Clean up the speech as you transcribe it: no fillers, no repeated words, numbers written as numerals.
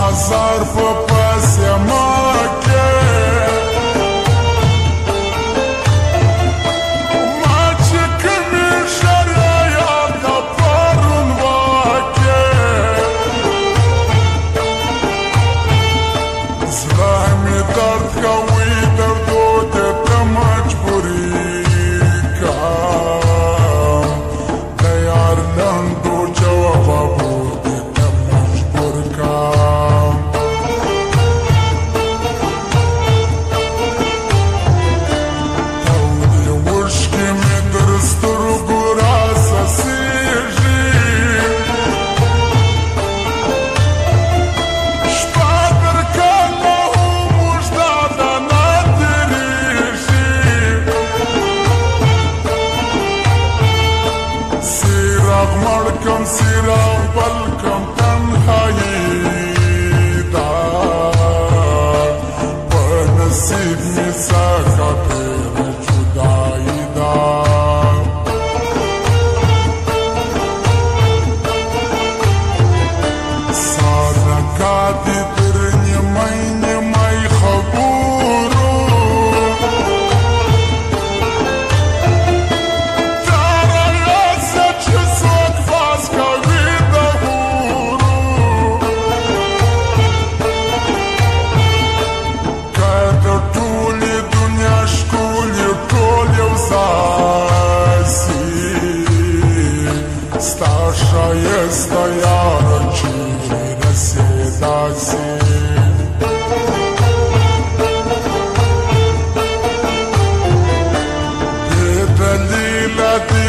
بازار په پسې مکه ما چې کومې شریعت د پرون واکې زړه مې درد کوي دردو ته ته مجبوري کړم د یار لنډو جوابو دې ته مجبور کړم تودې اوښکې مې تر سترګو راڅڅېږي شپه تر کله هم اوږده ده نه تېرېږي څراغ مړ کړم څراغ بل کړم تنهایي ده په نصیب مې څخه ډېره جدایي ده صدقه دې تر نیمۍ نیمۍ خبرو تاره یاسه چې څوک فاس کوي د حورو که د ټولې دنیا ښکلي ټول یو ځای سي ستا ښایسته یاره چیرې رسېدا سي بې دلیله دې